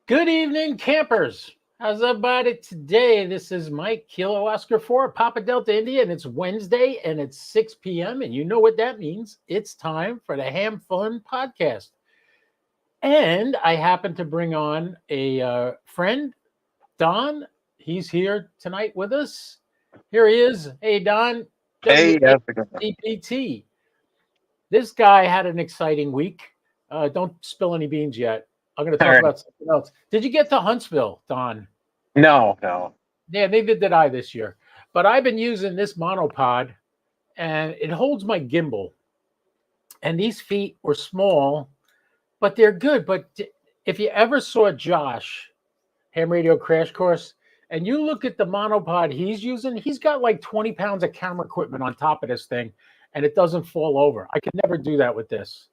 Good evening, campers. How's everybody today? This is Mike, Kilo Oscar 4, Papa Delta India, and it's Wednesday and it's 6 p.m. And you know what that means. It's time for the Ham Fun Podcast. And I happen to bring on a friend, Don. He's here tonight with us. Here he is. Hey, Don. Hey, WAPT. This guy had an exciting week. Don't spill any beans yet. I'm going to talk about something else. Did you get to Huntsville, Don? No. Yeah, neither did I this year. But I've been using this monopod, and it holds my gimbal. And these feet were small, but they're good. But if you ever saw Josh, Ham Radio Crash Course, and you look at the monopod he's using, he's got like 20 pounds of camera equipment on top of this thing, and it doesn't fall over. I could never do that with this.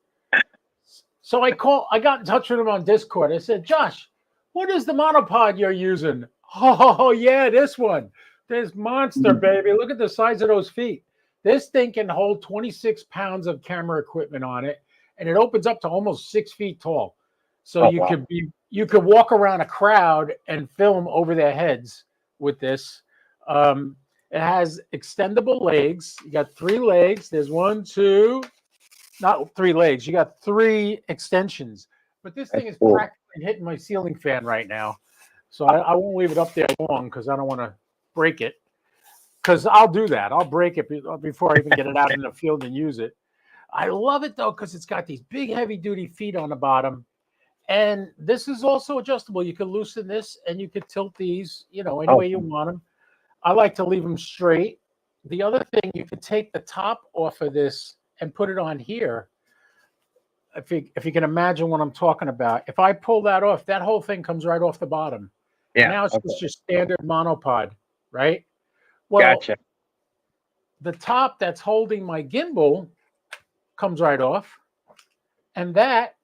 So I got in touch with him on Discord. I said, Josh, what is the monopod you're using? Oh, yeah, this one. This monster, baby. Look at the size of those feet. This thing can hold 26 pounds of camera equipment on it, and it opens up to almost 6 feet tall. So you could walk around a crowd and film over their heads with this. It has extendable legs. You got 3 legs. There's 1, 2. Not 3 legs. You got 3 extensions. But this thing is practically hitting my ceiling fan right now. So I won't leave it up there long because I don't want to break it. Because I'll do that. I'll break it before I even get it out in the field and use it. I love it, though, because it's got these big, heavy-duty feet on the bottom. And this is also adjustable. You can loosen this, and you can tilt these, any way you want them. I like to leave them straight. The other thing, you can take the top off of this and put it on here. If you can imagine what I'm talking about. If I pull that off, that whole thing comes right off the bottom. Yeah. Now it's just your standard monopod, right? Well, gotcha. The top that's holding my gimbal comes right off, and that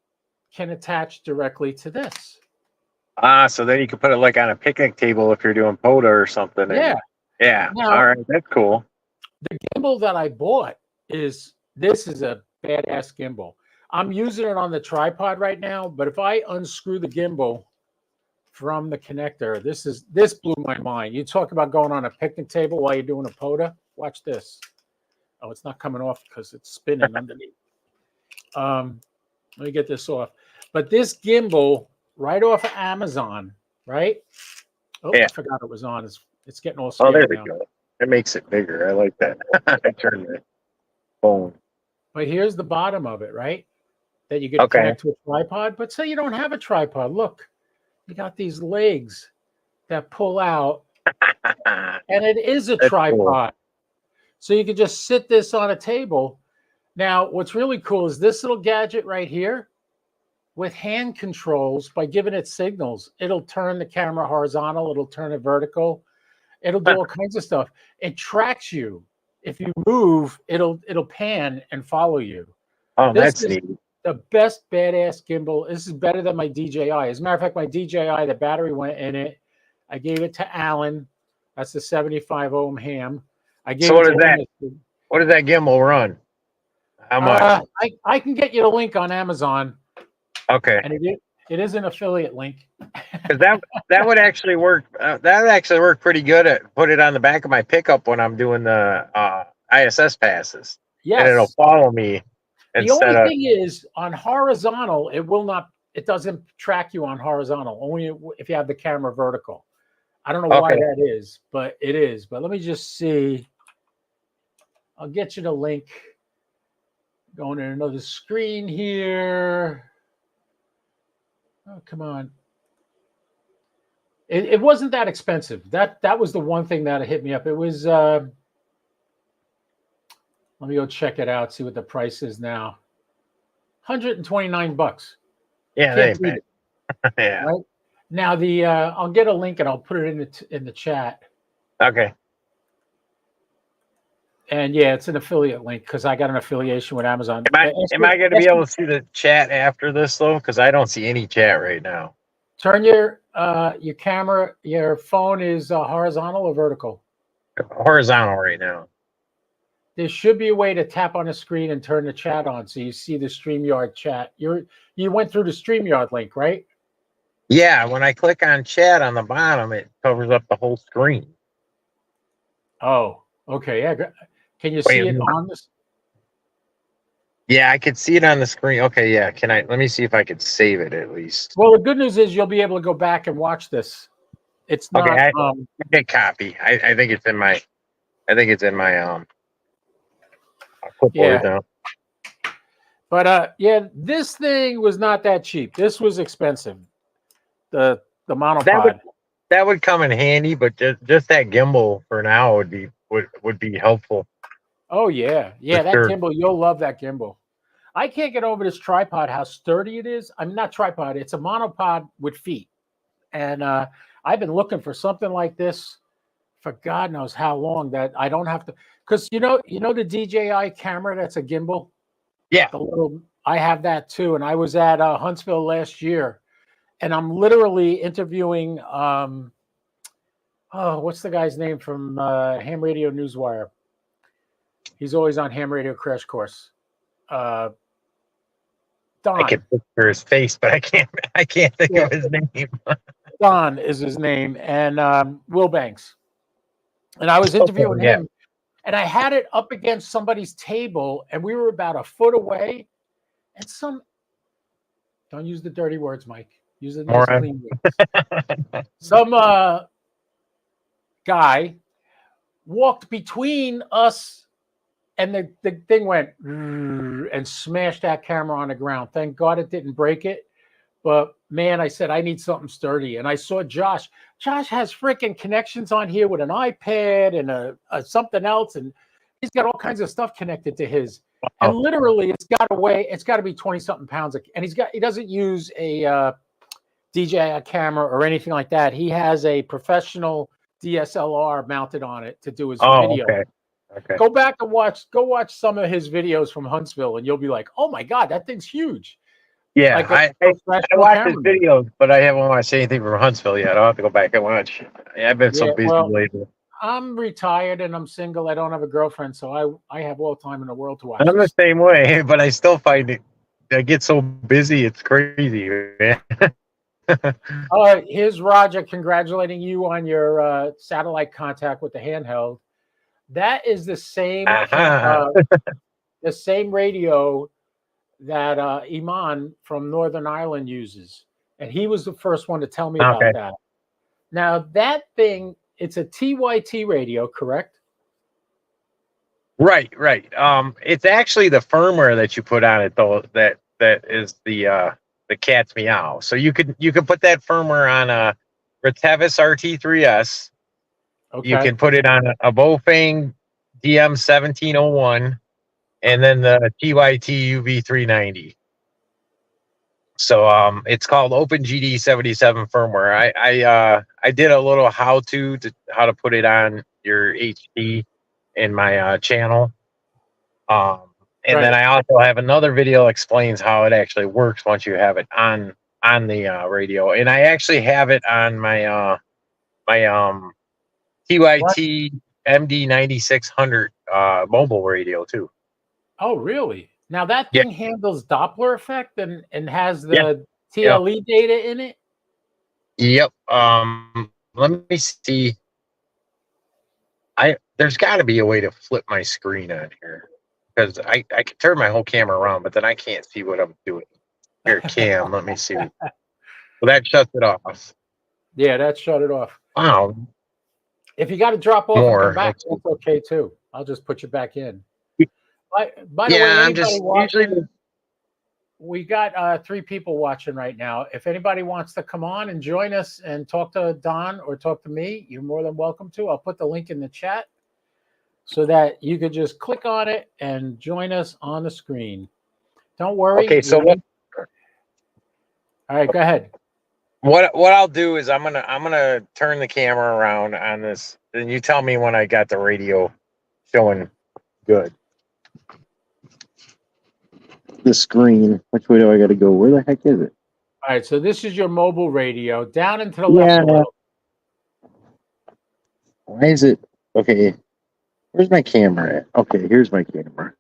can attach directly to this. So then you can put it like on a picnic table if you're doing POTA or something. Yeah. Now, all right, that's cool. The gimbal that I bought this is a badass gimbal. I'm using it on the tripod right now, but if I unscrew the gimbal from the connector, this blew my mind. You talk about going on a picnic table while you're doing a POTA. Watch this. Oh, it's not coming off because it's spinning underneath. Let me get this off. But this gimbal, right off of Amazon, right? Oh, yeah. I forgot it was on. It's getting all scared. Oh, there we go. It makes it bigger. I like that. I turned the phone. But here's the bottom of it, right? That you can connect to a tripod. But say you don't have a tripod. Look, you got these legs that pull out. And it is a tripod. Cool. So you can just sit this on a table. Now, what's really cool is this little gadget right here with hand controls. By giving it signals, it'll turn the camera horizontal. It'll turn it vertical. It'll do all kinds of stuff. It tracks you. If you move, it'll pan and follow you. Oh, that's neat. The best badass gimbal. This is better than my DJI. As a matter of fact, my DJI, the battery went in it. I gave it to Alan. That's the 75 ohm ham. What does that gimbal run? How much? I can get you the link on Amazon. Okay. And it is an affiliate link. Because that would actually work. That would actually work pretty good. Put it on the back of my pickup when I'm doing the ISS passes. Yes. And it'll follow me. The only thing is on horizontal, it doesn't track you on horizontal. Only if you have the camera vertical. I don't know why that is, but it is. But let me just see. I'll get you the link. Going to another screen here. Oh, come on. It wasn't that expensive. That was the one thing that hit me up. It was let me go check it out, see what the price is now. $129. Yeah, they bad. Yeah. Right? Now I'll get a link and I'll put it in the chat. Okay. And yeah, it's an affiliate link because I got an affiliation with Amazon. Am I going to be able to see the chat after this though? Because I don't see any chat right now. Turn your camera. Your phone is horizontal or vertical? Horizontal right now. There should be a way to tap on a screen and turn the chat on so you see the StreamYard chat. You went through the StreamYard link, right? Yeah, when I click on chat on the bottom, it covers up the whole screen. Oh, okay. Yeah. Can you Wait see a it minute. on this? Yeah, I could see it on the screen. Okay, yeah. Let me see if I could save it at least. Well, the good news is you'll be able to go back and watch this. It's Okay, not. I hit copy. I think it's in my Yeah. clipboard now. But yeah, this thing was not that cheap. This was expensive. The That would monopod. that would come in handy, but just that gimbal for now would be helpful Oh yeah, for yeah. That sure. gimbal, you'll love that gimbal. I can't get over this tripod. How sturdy it is. I'm not tripod. It's a monopod with feet, and I've been looking for something like this for God knows how long. That I don't have to, because the DJI camera that's a gimbal. Yeah. The little, I have that too, and I was at Huntsville last year, and I'm literally interviewing. Oh, what's the guy's name from Ham Radio Newswire? He's always on Ham Radio Crash Course. I Don. can picture his face, but I can't think Yeah, of his name. Don is his name, and Will Banks. And I was interviewing Yeah. him, and I had it up against somebody's table, and we were about a foot away. And don't use the dirty words, Mike. Use the nice, clean words. Some guy walked between us, and the thing went and smashed that camera on the ground. Thank God it didn't break it. But man, I said, I need something sturdy. And I saw Josh. Josh has freaking connections on here with an iPad and a something else. And he's got all kinds of stuff connected to his. And literally, it's got to weigh, it's got to be 20 something pounds. And he doesn't use a DJI camera or anything like that. He has a professional DSLR mounted on it to do his video. Okay. Go back and watch some of his videos from Huntsville, and you'll be like, oh my God, that thing's huge. Yeah, Like I watched his videos, but I haven't watched anything from Huntsville yet. I'll have to go back and watch. I've been so busy lately. I'm retired and I'm single. I don't have a girlfriend, so I have all the time in the world to watch. I'm the same way, but I still find it. I get so busy, it's crazy, man. Here's Roger congratulating you on your satellite contact with the handheld. That is the same the same radio that Iman from Northern Ireland uses, and he was the first one to tell me about that. Now that thing, it's a TYT radio, correct? Right. It's actually the firmware that you put on it, though. That is the cat's meow. So you could put that firmware on a Retevis RT3S. Okay. You can put it on a Bofang DM1701, and then the TYT UV390. So it's called OpenGD77 firmware. I did a little how to put it on your HD in my channel. And then I also have another video explains how it actually works once you have it on the radio. And I actually have it on my TYT MD9600 mobile radio too. Oh, really? Now that thing handles Doppler effect and has the TLE data in it? Yep. Let me see. There's got to be a way to flip my screen on here, because I can turn my whole camera around, but then I can't see what I'm doing. Here, Cam, let me see. Well, that shuts it off. Yeah, that shut it off. Wow. If you got to drop off and come back, that's okay too. I'll just put you back in. By the way, anybody watching, we got 3 people watching right now. If anybody wants to come on and join us and talk to Don or talk to me, you're more than welcome to. I'll put the link in the chat so that you could just click on it and join us on the screen. Don't worry. Okay, so all right, go ahead. What I'll do is I'm gonna turn the camera around on this, and you tell me when I got the radio showing good. The screen. Which way do I got to go? Where the heck is it? All right, so this is your mobile radio. Down and to the left a little. Why is it? Okay, where's my camera at? Okay, here's my camera.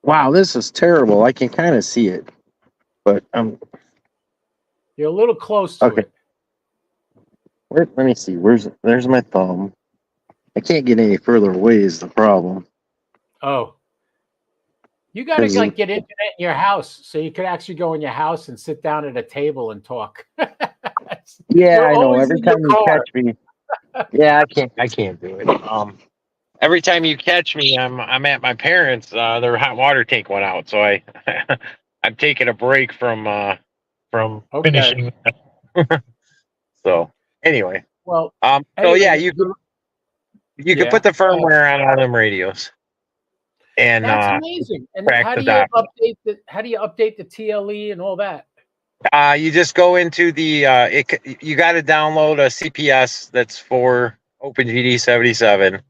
Wow, this is terrible. I can kind of see it, but You're a little close to Okay. it. Let me see. There's my thumb. I can't get any further away is the problem. Oh, you got to like get internet in your house so you could actually go in your house and sit down at a table and talk. Yeah, You're I know. always Every in your time you car. catch me, yeah, I can't do it. Every time you catch me, I'm at my parents. Their hot water tank went out, so I'm taking a break from Okay. finishing. So anyway, Well, so anyway, yeah, you could yeah, put the firmware on all them radios and that's amazing. And track how the do you dock. update the TLE and all that? You just go into the you got to download a CPS that's for OpenGD77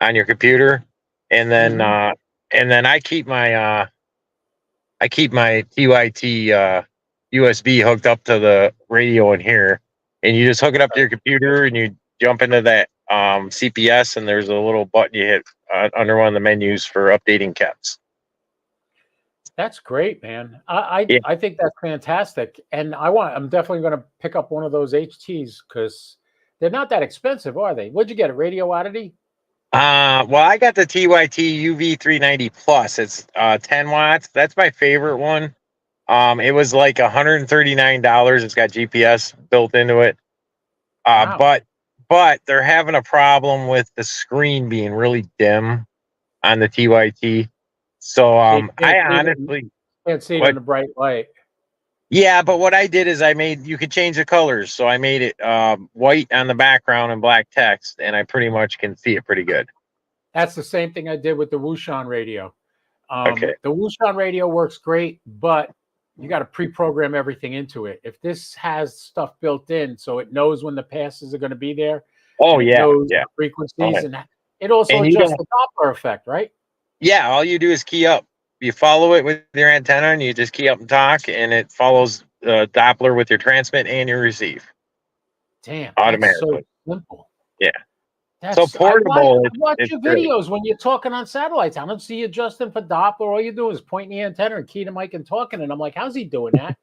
on your computer, and then Mhm. I keep my TYT USB hooked up to the radio in here, and you just hook it up to your computer, and you jump into that CPS, and there's a little button you hit under one of the menus for updating caps. That's great, man. I Yeah. I think that's fantastic, and I'm definitely going to pick up one of those HTs because they're not that expensive, are they? What'd you get? A Radio Oddity? Well, I got the TYT UV390 Plus. It's 10 watts. That's my favorite one. It was like $139. It's got GPS built into it. Wow. But they're having a problem with the screen being really dim on the TYT. So So you I honestly can't see it in what the bright light. yeah, but what I did is you could change the colors. So I made it white on the background and black text, and I pretty much can see it pretty good. That's the same thing I did with the Wouxun radio. Okay. The Wouxun radio works great, but you got to pre-program everything into it. If this has stuff built in, so it knows when the passes are going to be there, Oh and it yeah, knows yeah. the frequencies, Oh, and it also and you adjusts don't the Doppler effect, right? yeah, all you do is key up. You follow it with your antenna, and you just key up and talk, and it follows Doppler with your transmit and your receive Damn, that's so automatically. simple. Yeah. So That's portable, I watch it's your great. videos when you're talking on satellites. I don't see you adjusting for Doppler. All you do is pointing the antenna and key to mic and talking. And I'm like, how's he doing that?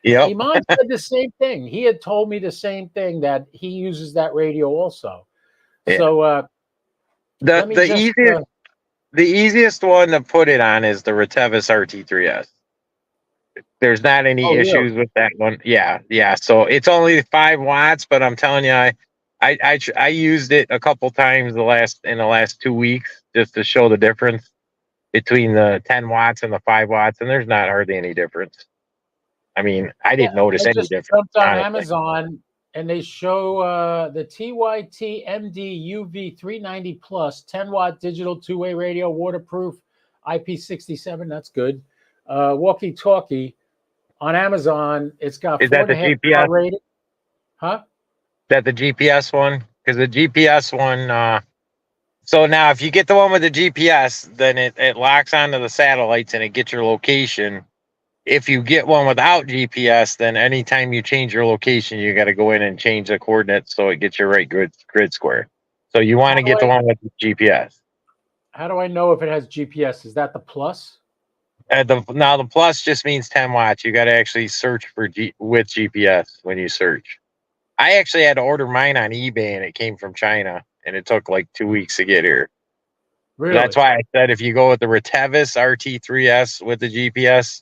Yep. Iman said the same thing. He had told me the same thing that he uses that radio also. Yeah. So The let me the just easiest one to put it on is the Retevis RT3S. There's not any oh really? issues with that one. Yeah, yeah. So it's only 5 watts, but I'm telling you, I used it a couple times in the last 2 weeks just to show the difference between the 10 watts and the 5 watts, and there's not hardly any difference. I mean, I Yeah, didn't notice I any just difference, jumped on honestly. Amazon and they show the TYT MD UV 390 plus 10-watt digital two-way radio, waterproof, IP67. That's good. Walkie-talkie on Amazon. It's got Is four that and a the half star GPS? Is rating. Huh? that the GPS one? Because the GPS one, so now if you get the one with the GPS, then it locks onto the satellites and it gets your location. If you get one without GPS, then anytime you change your location, you got to go in and change the coordinates so it gets your right grid square. So you want How to do get the I one with the GPS. how do I know if it has GPS? Is that the plus? Now the plus just means 10 watts. You got to actually search for with GPS when you search. I actually had to order mine on eBay and it came from China and it took like 2 weeks to get here. That's Really? why I said if you go with the Retevis RT3S with the GPS,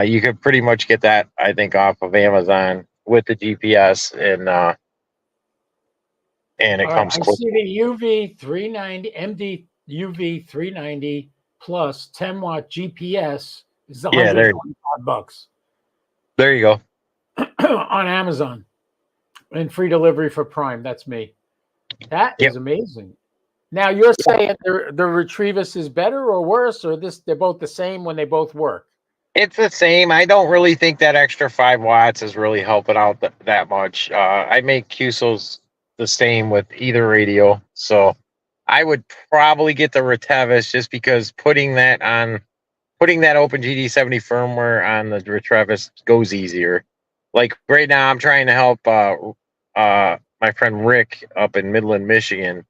you could pretty much get that, I think, off of Amazon with the GPS, and it All right. comes I quick. see the UV 390 MD UV 390 plus 10-watt GPS is Yeah, $125 there you go. on Amazon and free delivery for Prime. That's me. That Yep. is amazing. Now you're saying the Retrievus is better or worse, or they're both the same when they both work? It's the same. I don't really think that extra 5 watts is really helping out that much. I make QSOs the same with either radio, so I would probably get the Retevis just because putting that OpenGD70 firmware on the Retevis goes easier. Like right now, I'm trying to help my friend Rick up in Midland, Michigan,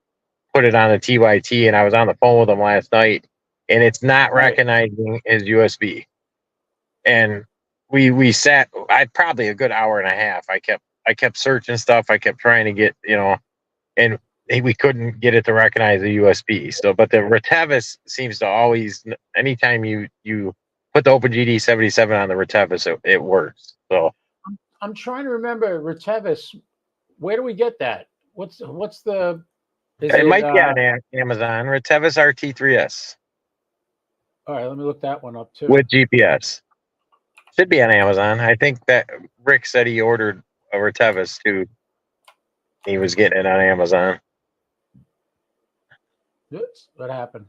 put it on the TYT, and I was on the phone with him last night, and it's not Right. recognizing his USB. And we sat. I probably a good hour and a half. I kept searching stuff. I kept trying to get and we couldn't get it to recognize a USB. So, but the Retevis seems to always, anytime you put the OpenGD 77 on the Retevis, it works. So I'm trying to remember Retevis. Where do we get that? What's the? Is it it? might be on Amazon. Retevis RT3S All right, let me look that one up too. with GPS. Should be on Amazon. I think that Rick said he ordered a Retevis too. He was getting it on Amazon. Oops, what happened?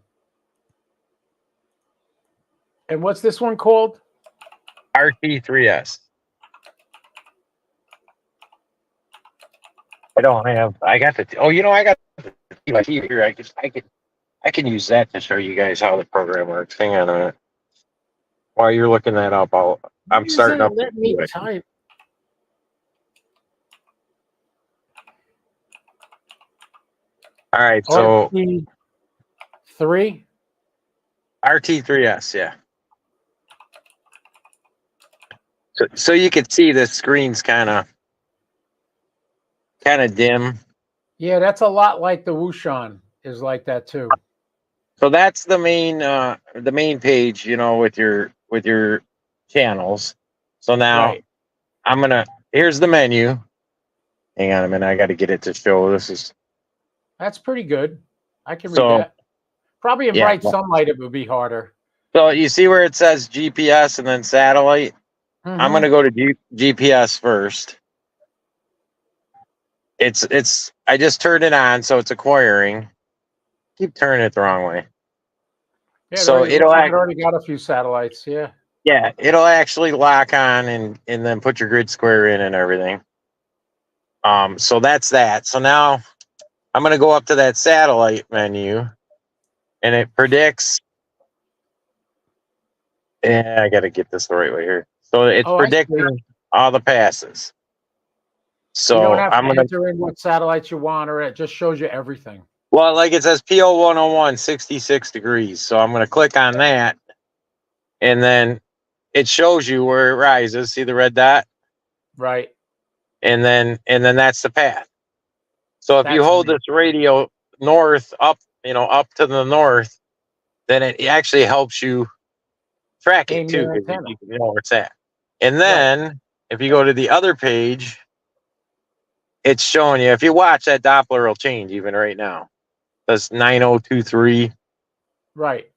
And what's this one called? RT3S. I got the. Oh, I got the TV here. I can use that to show you guys how the program works. Hang on a minute. While you're looking that up, I'm starting up. Let me type. All right, so RT3. RT3S, yeah. So you can see the screen's kind of dim. Yeah, that's a lot like the Wushan is like that too. So that's the main page, with your channels. So now Right. here's the menu. Hang on a minute, I got to get it to show. That's pretty good. I can read So that. Probably in bright sunlight it would be harder. So you see where it says GPS and then satellite? I'm going to go to GPS first. I just turned it on, so it's acquiring. Keep turning it the wrong way. Yeah, So it already got a few satellites. Yeah. Yeah, it'll actually lock on and then put your grid square in and everything. So that's that. So now I'm going to go up to that satellite menu, and it predicts. Yeah, I got to get this the right way here. So it's predicting all the passes. So you don't have I'm to enter in what satellites you want, or it just shows you everything. Well, like it says PO 101, 66 degrees. So I'm going to click on that, and then it shows you where it rises. See the red dot? Right. And then that's the path. So if you hold this radio north up to the north, then it actually helps you track it too. You know where it's at. And then if you go to the other page, it's showing you, if you watch, that Doppler will change even right now. That's 9023. Right.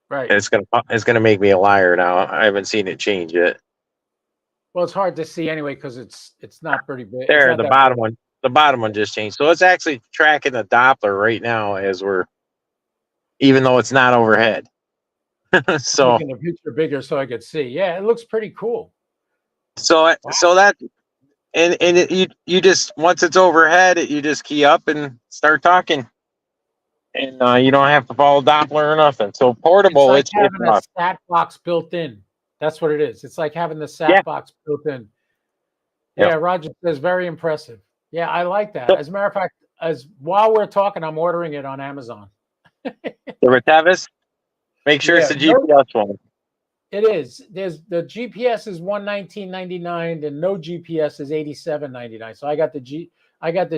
It's gonna make me a liar now. I haven't seen it change yet. Well, it's hard to see anyway because it's not pretty big. There, the bottom one. The bottom one just changed. So it's actually tracking the Doppler right now even though it's not overhead. So making the picture bigger so I could see. Yeah, it looks pretty cool. So that you just, once it's overhead, you just key up and start talking, and you don't have to follow Doppler or nothing. So portable, it's like having a sat box built in. That's what it is. It's like having the sat box built in. Yeah, Roger says very impressive. Yeah, I like that. As a matter of fact, while we're talking, I'm ordering it on Amazon. The Retevis? Make sure it's the GPS one. It is. There's the GPS is $119.99, and no GPS is $87.99. So I got the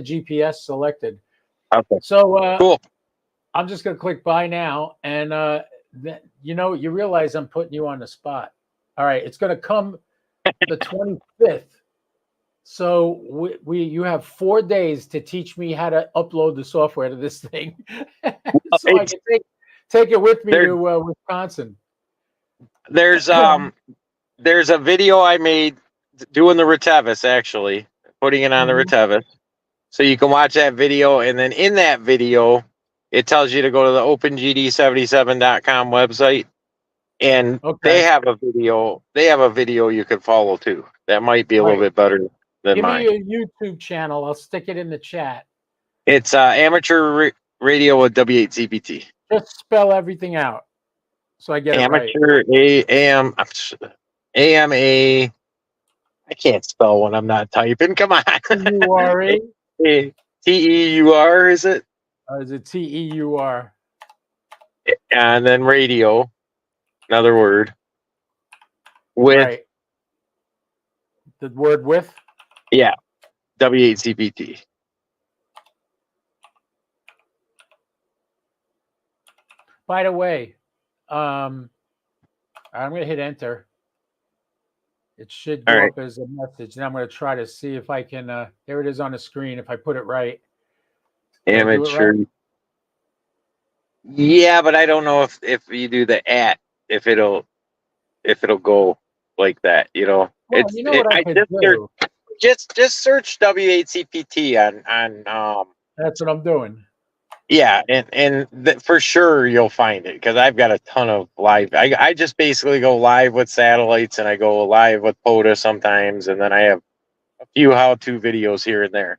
GPS selected. Okay. So cool. I'm just gonna click buy now, and you realize I'm putting you on the spot. All right, it's gonna come the 25th. So you have 4 days to teach me how to upload the software to this thing, so I can take it with me to Wisconsin. There's a video I made doing the Retevis, actually putting it on the Retevis, so you can watch that video, and then in that video, it tells you to go to the OpenGD77.com website, and they have a video. They have a video you can follow too. That might be a little bit better than mine. Give me your YouTube channel. I'll stick it in the chat. It's amateur radio with W8CPT. Just spell everything out so I get amateur it right. AMA. I can't spell when I'm not typing. Come on. TEUR. TEUR, is it? Is it TEUR? And then radio, another word, with The word with. Yeah, W8CPT. By the way, I'm going to hit enter. It should All go right. up as a message. And I'm going to try to see if I can. There it is on the screen. If I put it right. Did I do it Amateur. right? Yeah, but I don't know if you do the @ if it'll go like that. You know, Well, you know what I I could do? just search W8CPT on. That's what I'm doing. Yeah, and for sure you'll find it because I've got a ton of live. I just basically go live with satellites and I go live with POTA sometimes, and then I have a few how-to videos here and there.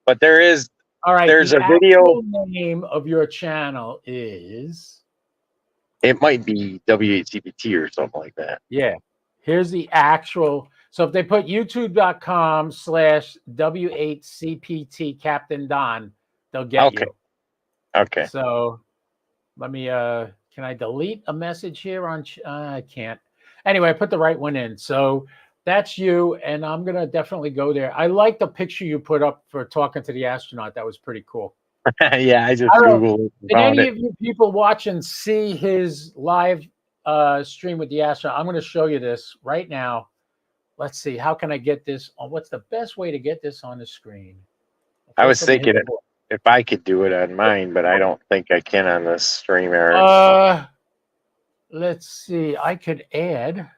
But there's All right. a The video. actual name of your channel is. It might be W8CPT or something like that. Yeah. Here's the actual. So if they put youtube.com/W8CPT Captain Don, they'll get Okay. you. Okay. So let me, can I delete a message here on, I can't. Anyway, I put the right one in. So that's you. And I'm going to definitely go there. I like the picture you put up for talking to the astronaut. That was pretty cool. Yeah, I just I don't know. Googled it and Did found any it. of you people watching see his live stream with the astronaut? I'm going to show you this right now. Let's see. How can I get this on? What's the best way to get this on the screen? I was First, I'm gonna hit thinking the if I could do it on mine, but I don't think I can on this stream error. let's see. I could add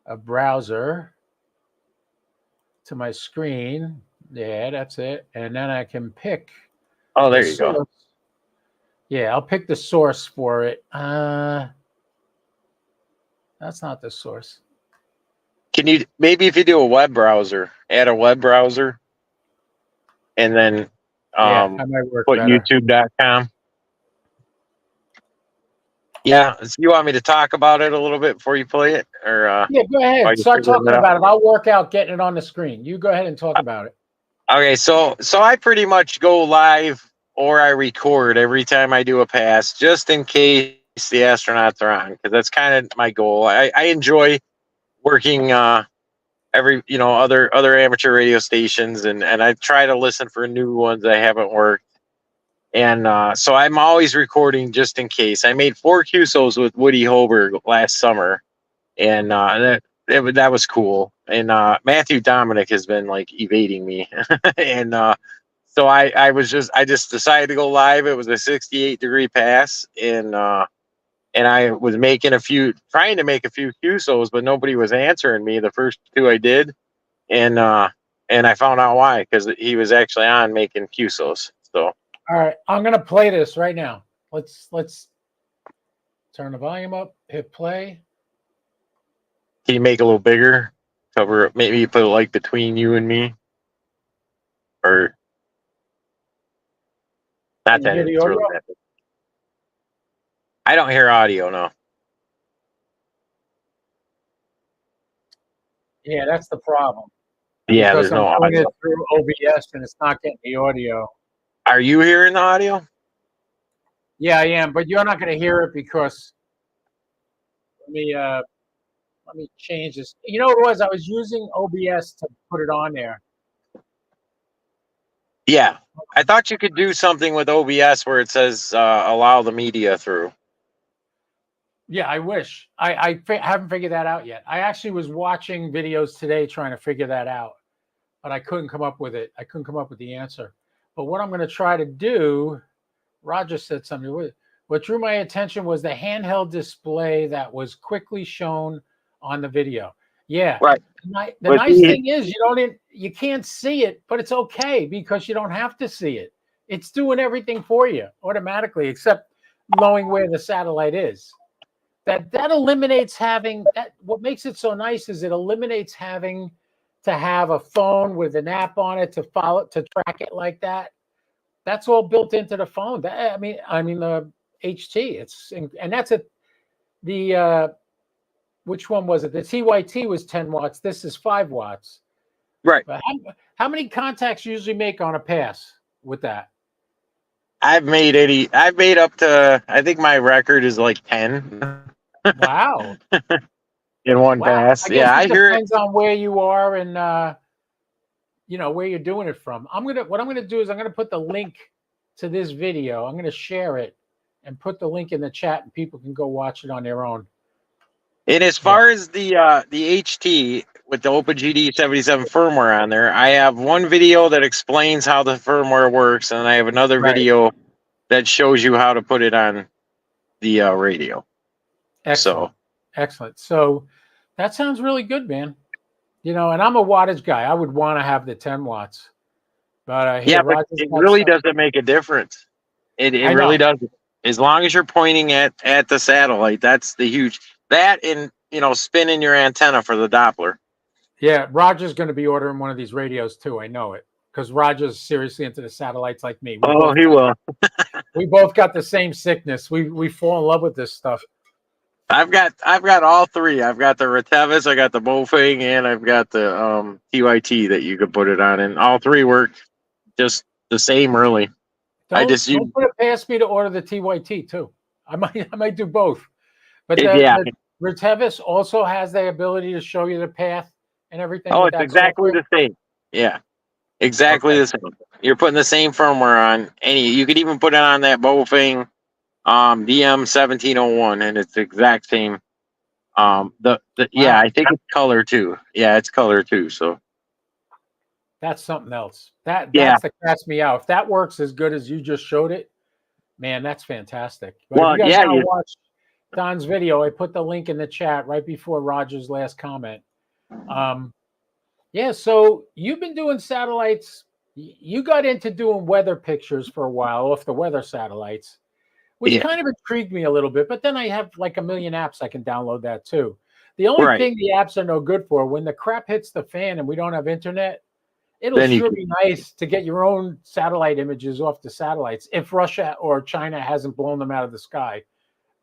a browser to my screen. Yeah, that's it. And then I can pick. Oh, there the you go. source. Yeah, I'll pick the source for it. That's not the source. Can you maybe if you do a web browser, add a web browser, and then Yeah, that might work put better. YouTube.com. Yeah, so you want me to talk about it a little bit before you play it, or Yeah, go while ahead. you Start figure talking it out? about it. I'll work out getting it on the screen. You go ahead and talk about it. Okay, so I pretty much go live or I record every time I do a pass, just in case the astronauts are on, because that's kind of my goal. I enjoy working every other amateur radio stations, and I try to listen for new ones that haven't worked. And so I'm always recording just in case. I made 4 QSOs with Woody Hoberg last summer, and that was cool. And Matthew Dominic has been like evading me, and so I just decided to go live. It was a 68-degree pass, and I was trying to make a few QSOs, but nobody was answering me. The first 2 I did, and I found out why, because he was actually on making QSOs. So. All right, I'm gonna play this right now. Let's turn the volume up, hit play. Can you make it a little bigger? Cover it. Maybe you put it like between you and me, or not Can you that hear the it's really audio? that big. I don't hear audio. No. Yeah, that's the problem. Yeah, Because there's no I'm doing audio. it through OBS and it's not getting the audio. Are you hearing the audio? Yeah, I am, but you're not gonna hear it because let me change this. You know what it was? I was using OBS to put it on there. Yeah, I thought you could do something with OBS where it says allow the media through. Yeah, I wish. I haven't figured that out yet. I actually was watching videos today trying to figure that out, but I couldn't come up with it. I couldn't come up with the answer. But what I'm going to try to do, Roger said something. What drew my attention was the handheld display that was quickly shown on the video. Yeah. Right. The nice thing is you can't see it, but it's okay because you don't have to see it. It's doing everything for you automatically, except knowing where the satellite is. That eliminates having that. What makes it so nice is it eliminates having to have a phone with an app on it to track it like that. That's all built into the phone. I mean the HT. And that's the which one was it? The TYT was 10 watts. This is 5 watts. Right. But how many contacts you usually make on a pass with that? I've made up to, I think my record is like 10. Wow. in one Wow. pass. I guess Yeah, I it hear it. depends on where you are and where you're doing it from. What I'm gonna do is I'm gonna put the link to this video. I'm gonna share it and put the link in the chat, and people can go watch it on their own. And as far as the HT with the OpenGD 77 firmware on there, I have one video that explains how the firmware works, and I have another Right. video that shows you how to put it on the radio. Excellent. Excellent. So that sounds really good, man. And I'm a wattage guy. I would want to have the 10 watts. But Yeah, but Roger's it got really some- doesn't make a difference. It I really know. doesn't. As long as you're pointing at the satellite, that's the huge that and spinning your antenna for the Doppler. Yeah, Roger's going to be ordering one of these radios too. I know it because Roger's seriously into the satellites like me. He will. We both got the same sickness. We fall in love with this stuff. I've got all three. I've got the Retevis, I got the Bofang, and I've got the TYT that you could put it on, and all three work just the same, really. Don't put it past me to order the TYT too. I might do both. But the Retevis also has the ability to show you the path and everything. Oh, it's exactly the same. Yeah, exactly the same. You're putting the same firmware on any. You could even put it on that Bofang DM1701, and it's the exact same. I think it's color too. Yeah, it's color too. So that's something else. That's the catch me out. If that works as good as you just showed it, man, that's fantastic. But if you guys want to watch Don's video, I put the link in the chat right before Roger's last comment. So you've been doing satellites. You got into doing weather pictures for a while off the weather satellites, which kind of intrigued me a little bit. But then I have like a million apps I can download that too. The only thing the apps are no good for, when the crap hits the fan and we don't have internet, it'll sure be nice to get your own satellite images off the satellites if Russia or China hasn't blown them out of the sky.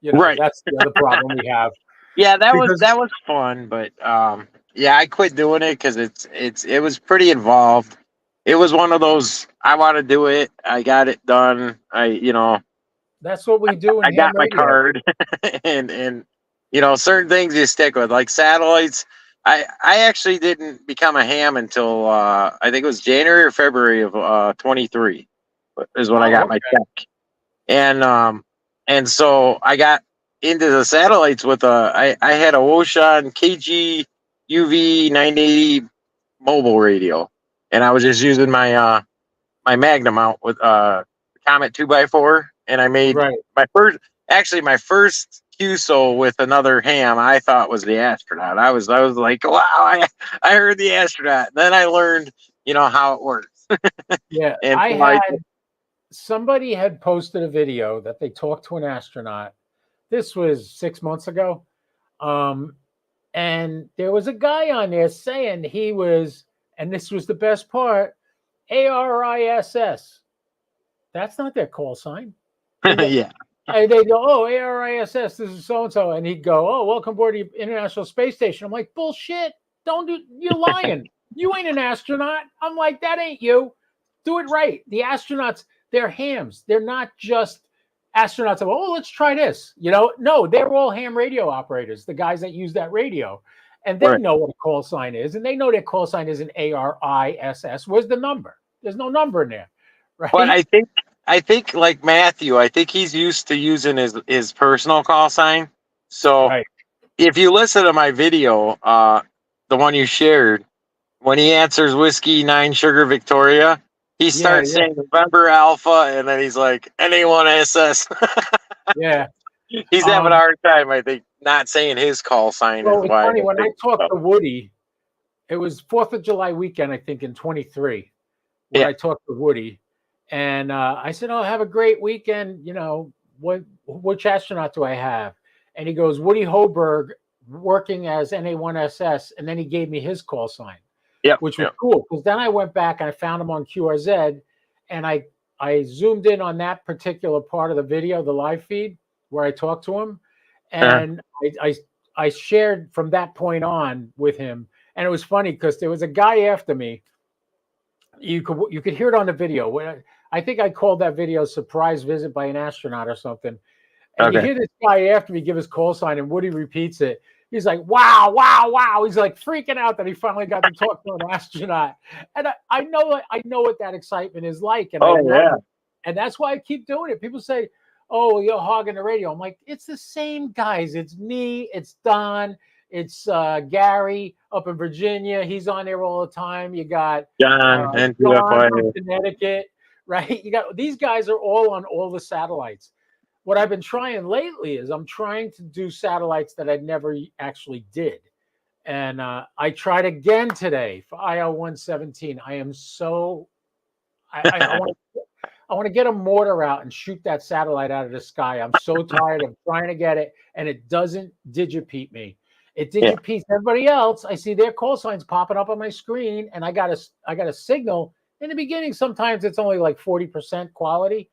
That's the other problem we have. Yeah, that was fun, but I quit doing it because it was pretty involved. It was one of those, I want to do it, I got it done. That's what we do. I got my card, and certain things you stick with, like satellites. I actually didn't become a ham until I think it was January or February of 23 is when I got my check, and so I got into the satellites with I had a Woshan KG UV 980 mobile radio, and I was just using my my Magnum out with Comet 2x4, and I made my first QSO with another ham. I thought was the astronaut. I was like, wow, I heard the astronaut. Then I learned how it works. Yeah, somebody had posted a video that they talked to an astronaut. This was 6 months ago. And there was a guy on there saying he was, and this was the best part, ARISS. That's not their call sign. Yeah. And they go, oh, ARISS, this is so-and-so. And he'd go, oh, welcome aboard the International Space Station. I'm like, bullshit. You're lying. You ain't an astronaut. I'm like, that ain't you. Do it right. The astronauts, they're hams. They're not just astronauts. Oh, let's try this. No, they're all ham radio operators, the guys that use that radio. And they know what a call sign is. And they know their call sign is an ARISS. Where's the number? There's no number in there. Right. But I think like Matthew, I think he's used to using his personal call sign. So if you listen to my video, the one you shared, when he answers Whiskey 9 Sugar Victoria, he starts saying November Alpha, and then he's like NA1SS. Yeah. He's having a hard time, I think, not saying his call sign. Well, it's funny, when I talked to Woody, it was 4th of July weekend, I think, in 23, when I talked to Woody. And I said, oh, have a great weekend. Which astronaut do I have? And he goes, Woody Hoberg, working as NA1SS. And then he gave me his call sign, which was cool. Because then I went back and I found him on QRZ. And I zoomed in on that particular part of the video, the live feed, where I talked to him. And I shared from that point on with him. And it was funny because there was a guy after me. You could hear it on the video. I think I called that video "Surprise Visit by an Astronaut" or something. And you hear this guy after me give his call sign, and Woody repeats it. He's like, wow, wow, wow. He's like freaking out that he finally got to talk to an astronaut. And I know what that excitement is like. And I love it. And that's why I keep doing it. People say, oh, you're hogging the radio. I'm like, it's the same guys. It's me. It's Don. It's Gary up in Virginia. He's on there all the time. You got John and John from Connecticut, right? You got these guys are all on all the satellites. What I've been trying lately is I'm trying to do satellites that I never actually did. And I tried again today for IL-117. I am so I want to get a mortar out and shoot that satellite out of the sky. I'm so tired of trying to get it, and it doesn't digipeat me. It digipeats everybody else. I see their call signs popping up on my screen, and I got a signal. In the beginning, sometimes it's only like 40% quality.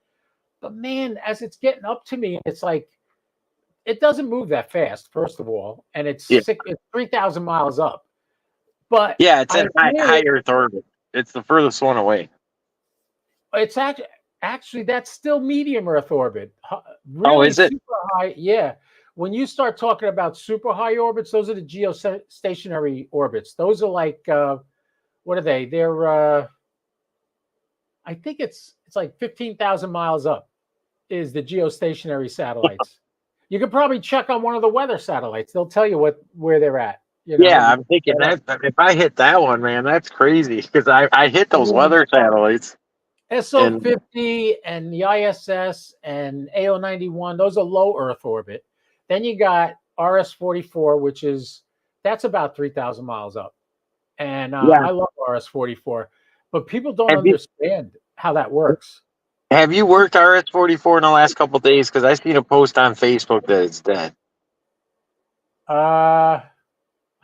But man, as it's getting up to me, it's like it doesn't move that fast, first of all, and it's 3,000 miles up. But it's at high Earth orbit. It's the furthest one away. It's actually that's still medium Earth orbit. Really is it? Super high? Yeah. When you start talking about super high orbits, those are the geostationary orbits. Those are like what are they? They're I think it's like 15,000 miles up is the geostationary satellites. You could probably check on one of the weather satellites. They'll tell you where they're at. You know? Yeah, I'm thinking that if I hit that one, man, that's crazy because I hit those weather satellites. SO50 and the ISS and AO91, those are low Earth orbit. Then you got RS-44, that's about 3,000 miles up. And I love RS-44, but people don't understand how that works. Have you worked RS-44 in the last couple of days? Because I seen a post on Facebook that it's dead. I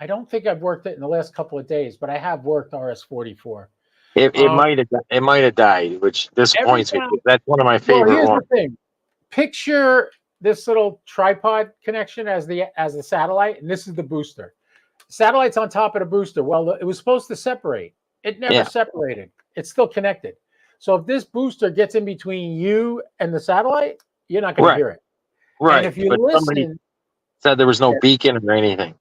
don't think I've worked it in the last couple of days, but I have worked RS-44. It might have died, which disappoints me. That's one of my favorite here's ones. The thing. Picture this little tripod connection as the satellite, and this is the booster. Satellite's on top of the booster. Well, it was supposed to separate. It never separated. It's still connected. So if this booster gets in between you and the satellite, you're not going to hear it. Right. And if you listen, said there was no beacon or anything.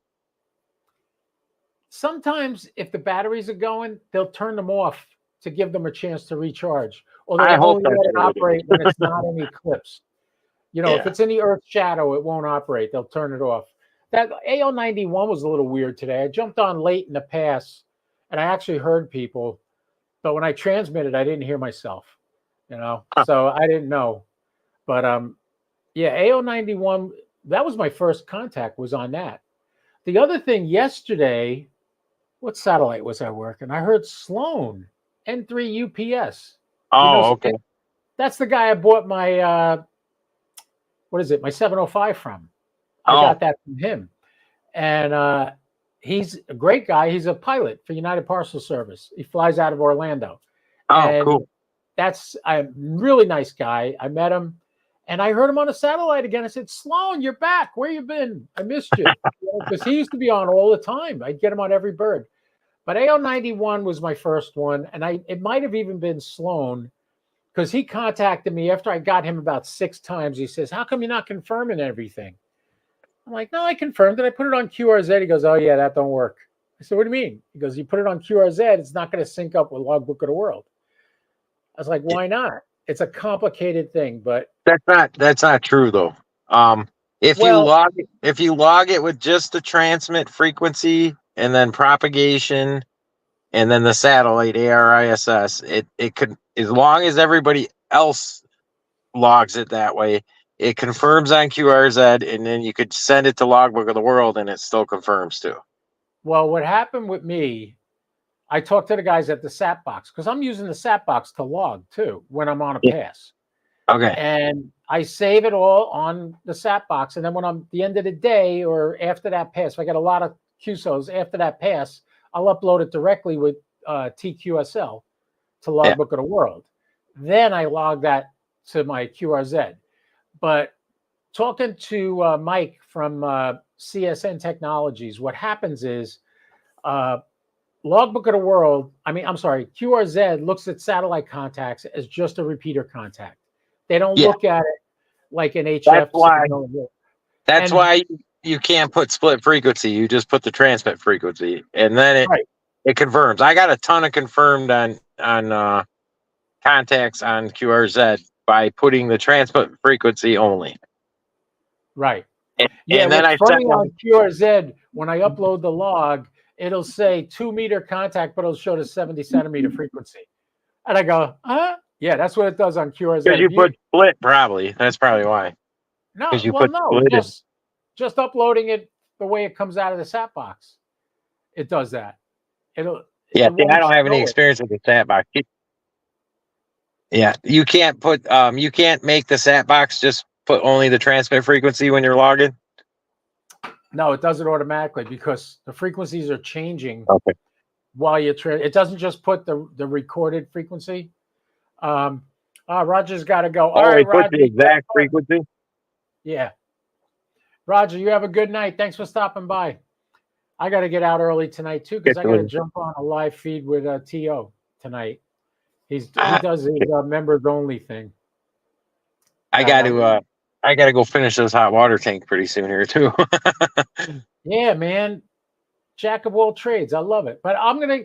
Sometimes if the batteries are going, they'll turn them off to give them a chance to recharge. Or I they'll hope only let it operate when it's not in eclipse. You know, if it's in the Earth's shadow, it won't operate. They'll turn it off. That AO91 was a little weird today. I jumped on late in the pass, and I actually heard people. But when I transmitted, I didn't hear myself, you know, so I didn't know. But AO91, that was my first contact was on that. The other thing yesterday, what satellite was I working? I heard Sloan, N3 UPS. Okay. That's the guy I bought my, my 705 from. I got that from him. And he's a great guy. He's a pilot for United Parcel Service. He flies out of Orlando. Cool. That's a really nice guy. I met him, and I heard him on a satellite again. I said, Sloan, you're back. Where you been? I missed you. Because he used to be on all the time. I'd get him on every bird. But AO91 was my first one, and it might have even been Sloan, because he contacted me after I got him about 6 times. He says, how come you're not confirming everything? I'm like, no, I confirmed it. I put it on QRZ. He goes, oh, yeah, that don't work. I said, what do you mean? He goes, you put it on QRZ, it's not going to sync up with Logbook of the World. I was like, why not? It's a complicated thing, but that's not true though. If you log it with just the transmit frequency and then propagation and then the satellite ARISS, it could, as long as everybody else logs it that way, it confirms on QRZ, and then you could send it to Logbook of the World, and it still confirms too. Well, what happened with me, I talked to the guys at the SAT box, because I'm using the SAT box to log too when I'm on a pass. Okay. And I save it all on the SAT box, and then when I'm at the end of the day or after that pass, if I got a lot of QSOs after that pass, I'll upload it directly with TQSL to Logbook of the World. Then I log that to my QRZ. But talking to Mike from CSN Technologies, what happens is Logbook of the World, QRZ looks at satellite contacts as just a repeater contact. They don't look at it like an HF. That's why you can't put split frequency. You just put the transmit frequency, and then Right. it confirms. I got a ton of confirmed on contacts on QRZ by putting the transmit frequency only. Right. And, Yeah, and then what's I set funny on QRZ, when I upload the log, it'll say 2-meter contact, but it'll show the 70 centimeter frequency. And I go, huh? Yeah, that's what it does on QRZ. because you If put split, probably. That's probably why. no, Because you well, put no, split in. just uploading it the way it comes out of the sat box. It does that. Yeah, it see, I won't don't have any show it. experience with the sat box. Yeah, you can't put you can't make the sat box just put only the transmit frequency when you're logging. No, it does it automatically because the frequencies are changing Okay. while you're it doesn't just put the recorded frequency. Roger's got to go. All right, It puts Roger. the exact frequency. Yeah. Roger, you have a good night. Thanks for stopping by. I got to get out early tonight too because I got to jump on a live feed with T.O. tonight. He does his members only thing. I got to go finish this hot water tank pretty soon here too. Yeah, man. Jack of all trades. I love it. But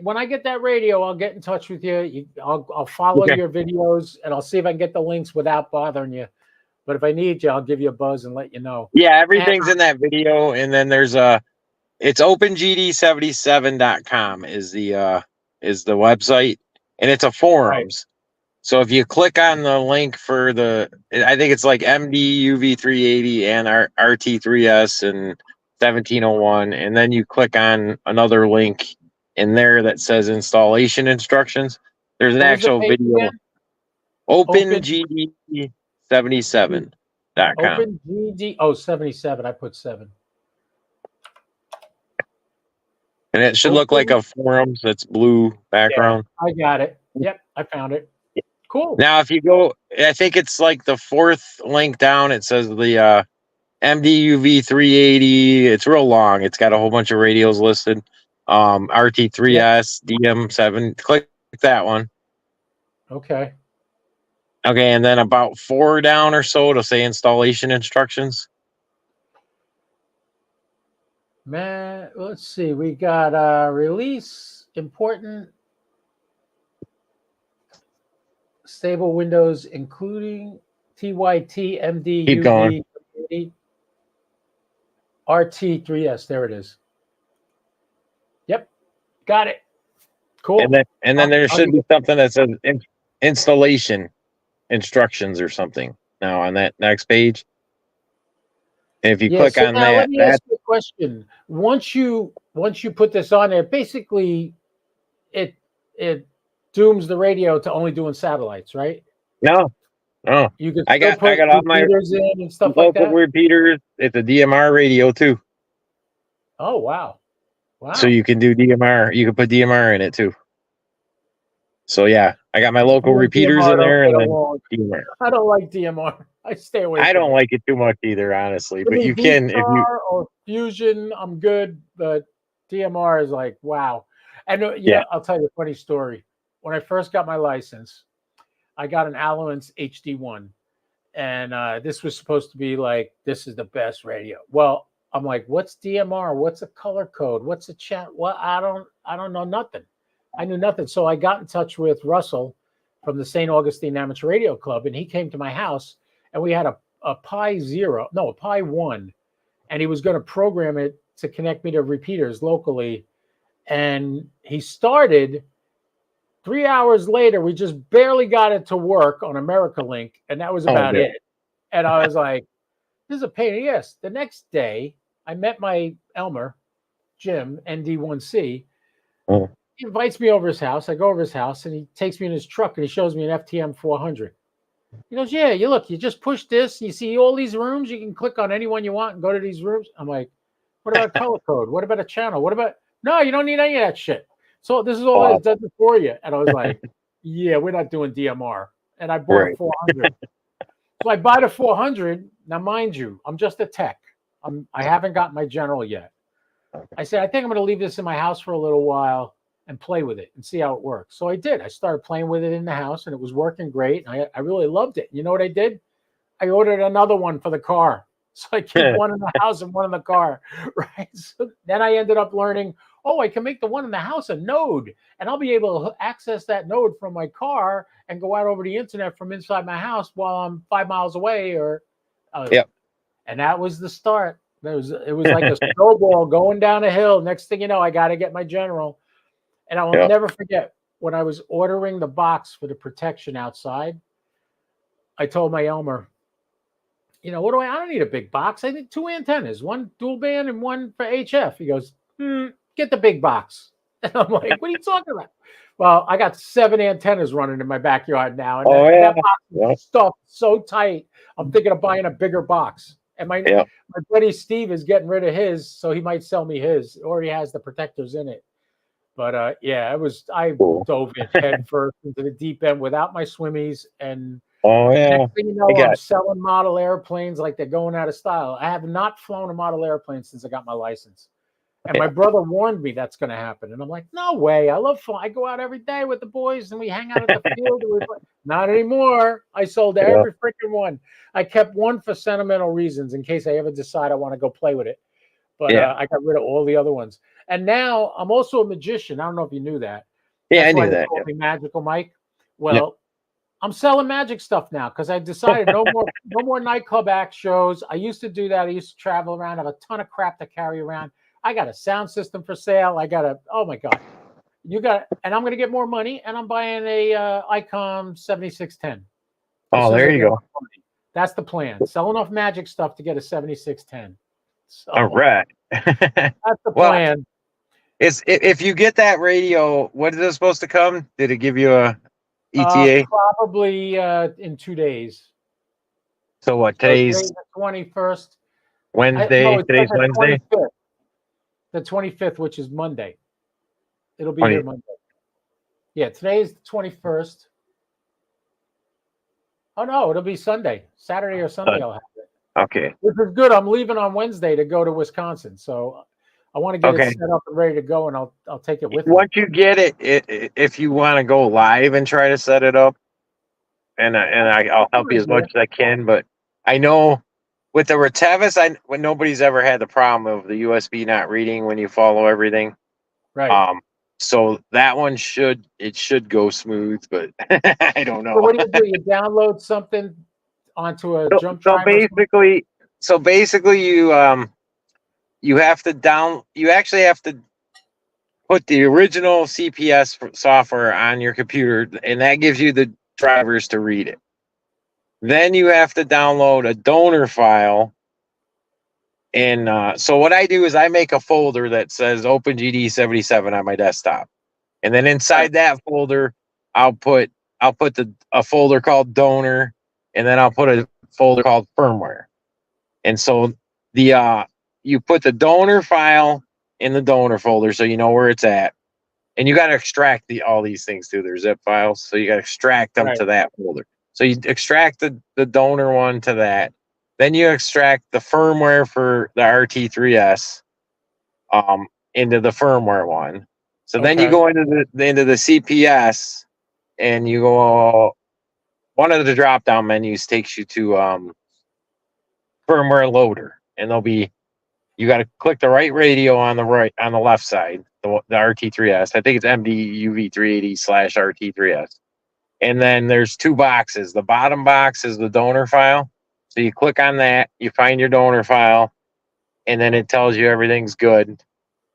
when I get that radio, I'll get in touch with you. I'll follow your videos and I'll see if I can get the links without bothering you. But if I need you, I'll give you a buzz and let you know. Yeah, everything's in that video. And then there's it's opengd77.com is the website, and it's a forums. Right. So if you click on the link for I think it's like MDUV380 and RT3S and 1701, and then you click on another link in there that says installation instructions. There's an actual video. OpenGD77.com. OpenGD 77. I put 7. And it should look like a forums that's blue background. Yeah, I got it. Yep, I found it. Cool. Now, if you go, I think it's like the 4th link down. It says the MDUV 380. It's real long. It's got a whole bunch of radios listed. RT3S, DM7. Click that one. Okay. Okay, and then about 4 down or so, it'll say installation instructions. Man, let's see. We got release important stable windows, including TYT MD UV RT3S. There it is. Yep, got it. Cool. And then there should be something that says installation instructions or something. Now on that next page, and if you click on that, let me ask you a question. Once you put this on there, basically, it dooms the radio to only doing satellites, right? No. You can I got all my repeaters in and stuff local like that. repeaters. It's a DMR radio too. Oh wow! So you can do DMR. You can put DMR in it too. So yeah, I got my local repeaters in there, and then DMR. I don't like DMR. I stay away. I don't like it too much either, honestly. But you can if you or Fusion. I'm good, but DMR is like wow. And know, I'll tell you a funny story. When I first got my license, I got an Allowance HD1, and this was supposed to be like, this is the best radio. Well, I'm like, what's DMR? What's a color code? What's a chat? Well, I don't know nothing. I knew nothing. So I got in touch with Russell from the St. Augustine Amateur Radio Club, and he came to my house, and we had a Pi 1, and he was going to program it to connect me to repeaters locally. And he started. 3 hours later, we just barely got it to work on AmericaLink, and that was about it. And I was like, this is a pain in the ass. The next day, I met my Elmer, Jim, ND1C. He invites me over his house. I go over his house, and he takes me in his truck, and he shows me an FTM 400. He goes, yeah, you just push this. You see all these rooms. You can click on any one you want and go to these rooms. I'm like, what about color code? What about a channel? No, you don't need any of that shit. So this is all it does it for you. And I was like, yeah, we're not doing DMR. And I bought a 400. So I buy the 400. Now, mind you, I'm just a tech. I haven't got my general yet. I said, I think I'm going to leave this in my house for a little while and play with it and see how it works. So I did. I started playing with it in the house, and it was working great. And I really loved it. You know what I did? I ordered another one for the car. So I keep one in the house and one in the car, right? So then I ended up learning, oh, I can make the one in the house a node, and I'll be able to access that node from my car and go out over the internet from inside my house while I'm 5 miles away. Or, Yep. And that was the start. It was like a snowball going down a hill. Next thing you know, I got to get my general, and I will Yep. never forget when I was ordering the box for the protection outside. I told my Elmer, what do I don't need a big box. I need 2 antennas, one dual band and one for HF. He goes, get the big box. And I'm like, what are you talking about? Well, I got 7 antennas running in my backyard now. And that box is stuffed so tight. I'm thinking of buying a bigger box. And my buddy Steve is getting rid of his, so he might sell me his, or he has the protectors in it. But I dove in head first into the deep end without my swimmies, and next thing you know, I'm selling model airplanes like they're going out of style. I have not flown a model airplane since I got my license. And my brother warned me that's going to happen. And I'm like, no way. I love fun. I go out every day with the boys and we hang out at the field. Not anymore. I sold every freaking one. I kept one for sentimental reasons in case I ever decide I want to go play with it. But I got rid of all the other ones. And now I'm also a magician. I don't know if you knew that. Yeah, I knew that. Me Magical Mike. Well, I'm selling magic stuff now because I decided no more nightclub act shows. I used to do that. I used to travel around, have a ton of crap to carry around. I got a sound system for sale. Oh my God. And I'm going to get more money, and I'm buying a ICOM 7610. Oh, there you go. That's the plan. Sell enough magic stuff to get a 7610. So, all right. That's the plan. If you get that radio, what is it supposed to come? Did it give you a ETA? Probably in 2 days. So what? Today's the 21st. Wednesday. Today's Wednesday. 25th. The 25th, which is Monday. It'll be here Monday. Yeah, today's the 21st. Oh no, it'll be Sunday. Saturday or Sunday I'll have it. Okay. Which is good. I'm leaving on Wednesday to go to Wisconsin. So I want to get it set up and ready to go, and I'll take it with me. Once you get it, if you want to go live and try to set it up, and I'll help you as much as I can. But I know with the Retevis, when nobody's ever had the problem of the USB not reading when you follow everything. Right. So that one should go smooth, but I don't know. So what do? You download something onto a jump drive? So basically, you actually have to put the original CPS software on your computer, and that gives you the drivers to read it. Then you have to download a donor file. And so what I do is I make a folder that says OpenGD77 on my desktop. And then inside that folder, I'll put a folder called donor, and then I'll put a folder called firmware. And so you put the donor file in the donor folder so you know where it's at. And you got to extract all these things too. They're zip files. So you got to extract them to that folder. So you extract the donor one to that. Then you extract the firmware for the RT3S into the firmware one. So then you go into the CPS, and you go, one of the drop down menus takes you to firmware loader, and you got to click the right radio on the left side, the RT3S. I think it's MDUV380/RT3S. And then there's 2 boxes. The bottom box is the donor file. So you click on that, you find your donor file, and then it tells you everything's good.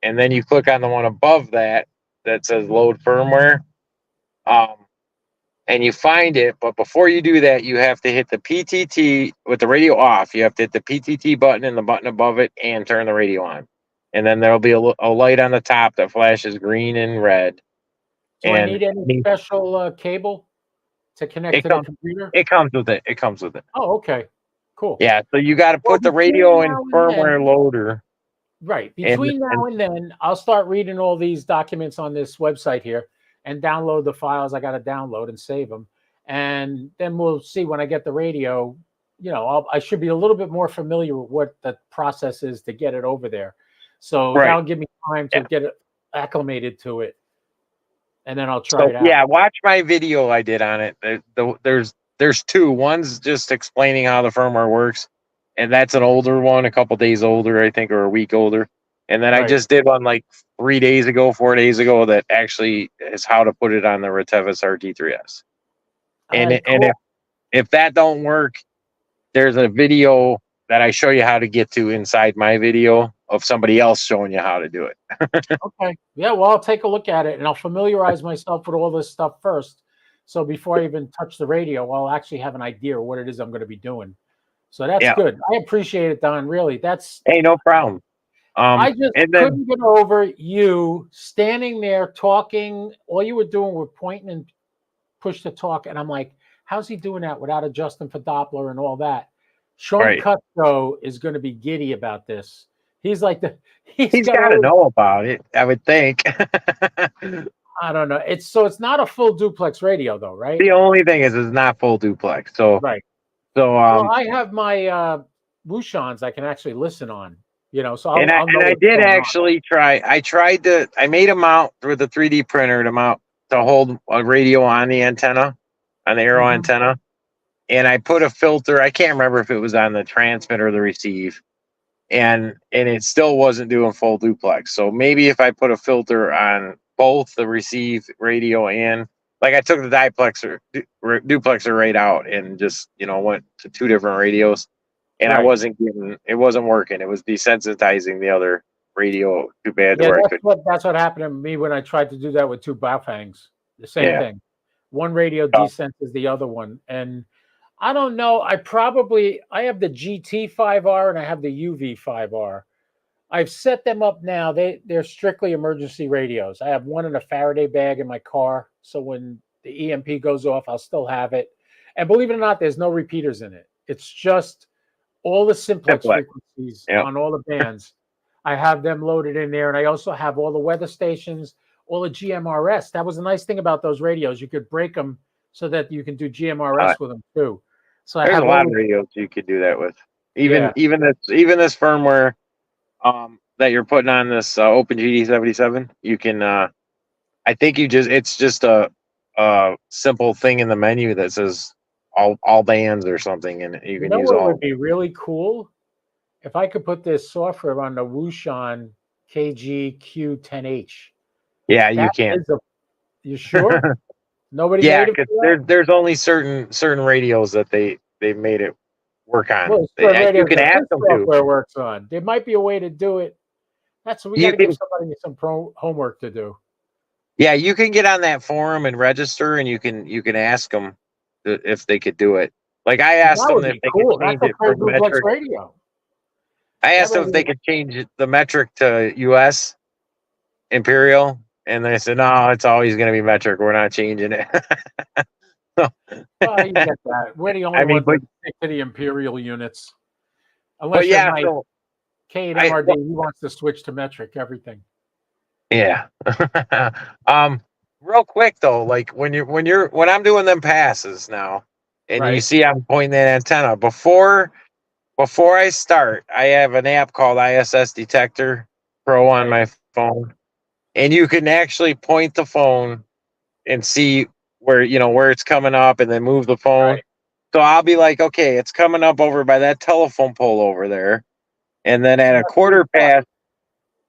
And then you click on the one above that says load firmware, and you find it. But before you do that, you have to hit the PTT with the radio off. You have to hit the PTT button and the button above it and turn the radio on. And then there'll be a light on the top that flashes green and red. Do I need any special cable to connect to the computer? It comes with it. Oh, okay. Cool. Yeah, so you got to put the radio in firmware loader. Right. Between now and then, I'll start reading all these documents on this website here and download the files I got to download and save them. And then we'll see when I get the radio, I should be a little bit more familiar with what the process is to get it over there. So that'll give me time to get it acclimated to it. And then I'll try it out. Yeah, watch my video I did on it. There's 2. One's just explaining how the firmware works, and that's an older one, a couple days older, I think, or a week older. And then I Right. just did one like 4 days ago that actually is how to put it on the Retevis RT3S. All And right, and cool. if that don't work, there's a video that I show you how to get to inside my video of somebody else showing you how to do it. Okay. Yeah, well, I'll take a look at it and I'll familiarize myself with all this stuff first. So before I even touch the radio, I'll actually have an idea of what it is I'm going to be doing. So that's Yeah. good. I appreciate it, Don. Really. Hey, no problem. I just And then couldn't get over you standing there talking. All you were doing were pointing and push to talk. And I'm like, how's he doing that without adjusting for Doppler and all that? Sean Right. Cutco is going to be giddy about this. He's like he's got to know about it, I would think. I don't know. It's not a full duplex radio though, right? The only thing is it's not full duplex. So Right. So well, I have my Wushans I can actually listen on, so I'll know I what's did going on. actually try. I made a mount with a 3D printer to hold a radio on the antenna, on the arrow antenna, and I put a filter. I can't remember if it was on the transmit or the receive, and it still wasn't doing full duplex. So maybe if I put a filter on both the receive radio and like I took the duplexer right out and just went to two different radios, and Right. it wasn't working. It was desensitizing the other radio too bad. Yeah, that's what happened to me when I tried to do that with two Baofangs. The same thing. One radio desenses the other one, and I don't know. I have the GT5R and I have the UV5R. I've set them up now. They're strictly emergency radios. I have one in a Faraday bag in my car, so when the EMP goes off, I'll still have it. And believe it or not, there's no repeaters in it. It's just all the simplex frequencies on all the bands. I have them loaded in there, and I also have all the weather stations, all the GMRS. That was the nice thing about those radios. You could break them so that you can do GMRS with them too. So there's a lot of radios you could do that with. Even this firmware that you're putting on this OpenGD77, you can I think it's just a simple thing in the menu that says all bands or something, and you can use what all. Would be really cool if I could put this software on the Wushan KGQ10H. Yeah, you can. You sure? Nobody yeah, made it because there's only certain radios that they made it work on. Well, you can ask them to. Software works on. There might be a way to do it. That's what we got to give somebody some homework to do. Yeah, you can get on that forum and register, and you can ask them if they could do it. Like I asked them if they could change it from metric radio. I asked them if they could change the metric to US Imperial, and they said, no, it's always going to be metric. We're not changing it. Well, you get that. We're the only ones that stick to the Imperial units. Unless you're like K and MRD, he wants to switch to metric, everything. Yeah. Real quick though, like when I'm doing them passes now, and you see I'm pointing that antenna before I start, I have an app called ISS Detector Pro on my phone, and you can actually point the phone and see where it's coming up, and then move the phone. So I'll be like, okay, it's coming up over by that telephone pole over there, and then at a quarter pass,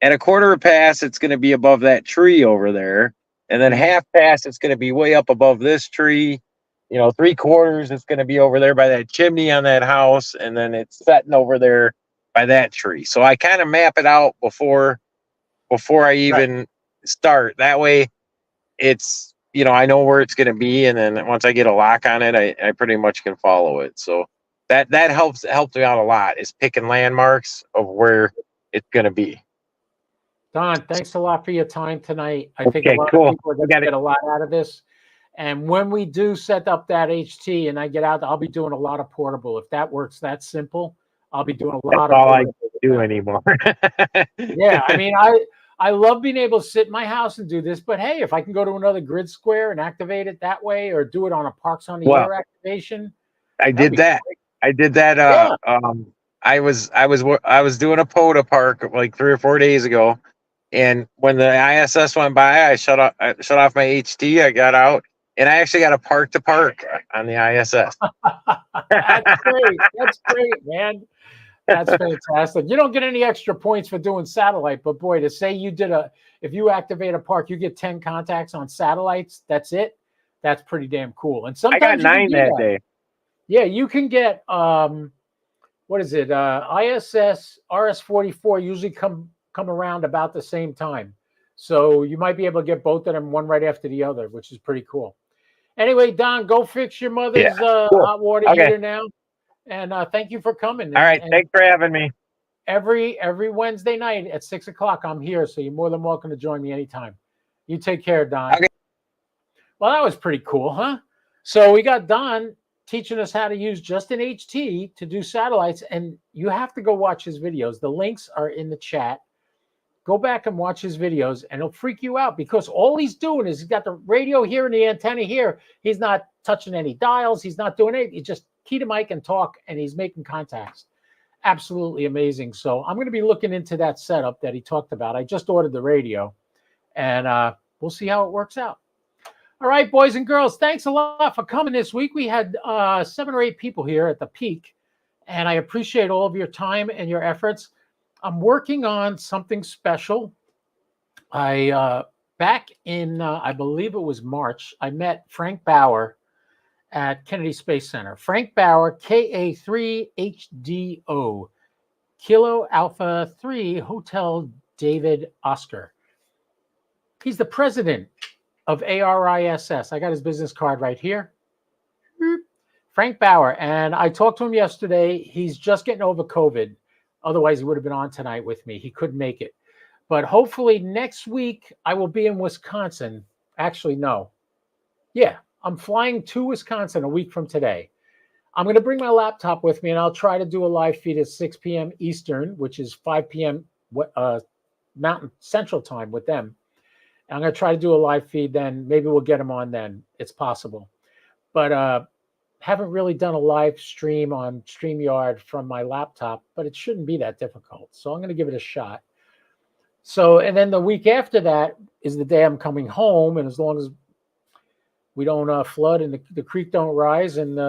it's going to be above that tree over there, and then half pass, it's going to be way up above this tree. 3/4, it's going to be over there by that chimney on that house, and then it's setting over there by that tree. So I kind of map it out before I even start. That way, it's I know where it's going to be, and then once I get a lock on it, I pretty much can follow it. So that helps me out a lot, is picking landmarks of where it's going to be. Don, thanks a lot for your time tonight. I think a lot of people are going to get a lot out of this. And when we do set up that HT and I get out, I'll be doing a lot of portable. If that works that simple, I'll be doing a lot of portable. That's all I do anymore. Yeah, I mean, I love being able to sit in my house and do this, but hey, if I can go to another grid square and activate it that way, or do it on a Parks on the Air activation. I did that. I did that. I was doing a POTA park like 3 or 4 days ago, and when the ISS went by, I shut off my HT. I got out, and I actually got a park to park on the ISS. That's great. That's great, man. That's fantastic. You don't get any extra points for doing satellite, but boy, to say you did if you activate a park, you get 10 contacts on satellites. That's it. That's pretty damn cool. And I got sometimes you can 9 do that that. day. Yeah, you can get what is it? ISS RS-44 usually come around about the same time. So you might be able to get both of them one right after the other, which is pretty cool. Anyway, Don, go fix your mother's Cool. hot water Okay. heater now. And thank you for coming. All right. And Thanks for having me. every Wednesday night at 6 o'clock, I'm here. So you're more than welcome to join me anytime. You take care, Don. Okay. Well, that was pretty cool, huh? So we got Don teaching us how to use just an HT to do satellites. And you have to go watch his videos. The links are in the chat. Go back and watch his videos, and it'll freak you out because all he's doing is he's got the radio here and the antenna here. He's not touching any dials. He's not doing it. He just key to mic and talk, and he's making contacts. Absolutely amazing. So I'm going to be looking into that setup that he talked about. I just ordered the radio, and we'll see how it works out. All right, boys and girls, thanks a lot for coming this week. We had 7 or 8 people here at the peak, and I appreciate all of your time and your efforts. I'm working on something special. Back in, I believe it was March, I met Frank Bauer at Kennedy Space Center. Frank Bauer, KA3HDO, Kilo Alpha 3 Hotel David Oscar. He's the president of ARISS. I got his business card right here. Frank Bauer, and I talked to him yesterday. He's just getting over COVID. Otherwise, he would have been on tonight with me. He couldn't make it. But hopefully next week, I will be in Wisconsin. Actually, no. Yeah, I'm flying to Wisconsin a week from today. I'm going to bring my laptop with me, and I'll try to do a live feed at 6 p.m. Eastern, which is 5 p.m. Mountain Central Time with them. And I'm going to try to do a live feed then. Maybe we'll get them on then. It's possible. But haven't really done a live stream on StreamYard from my laptop, but it shouldn't be that difficult. So I'm going to give it a shot. So, and then the week after that is the day I'm coming home. And as long as we don't flood and the creek don't rise and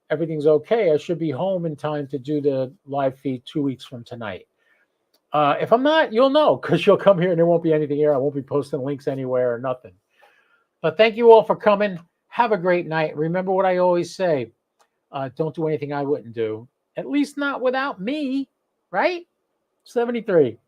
everything's okay, I should be home in time to do the live feed 2 weeks from tonight. If I'm not, you'll know because you'll come here and there won't be anything here. I won't be posting links anywhere or nothing. But thank you all for coming. Have a great night. Remember what I always say. Don't do anything I wouldn't do. At least not without me, right? 73.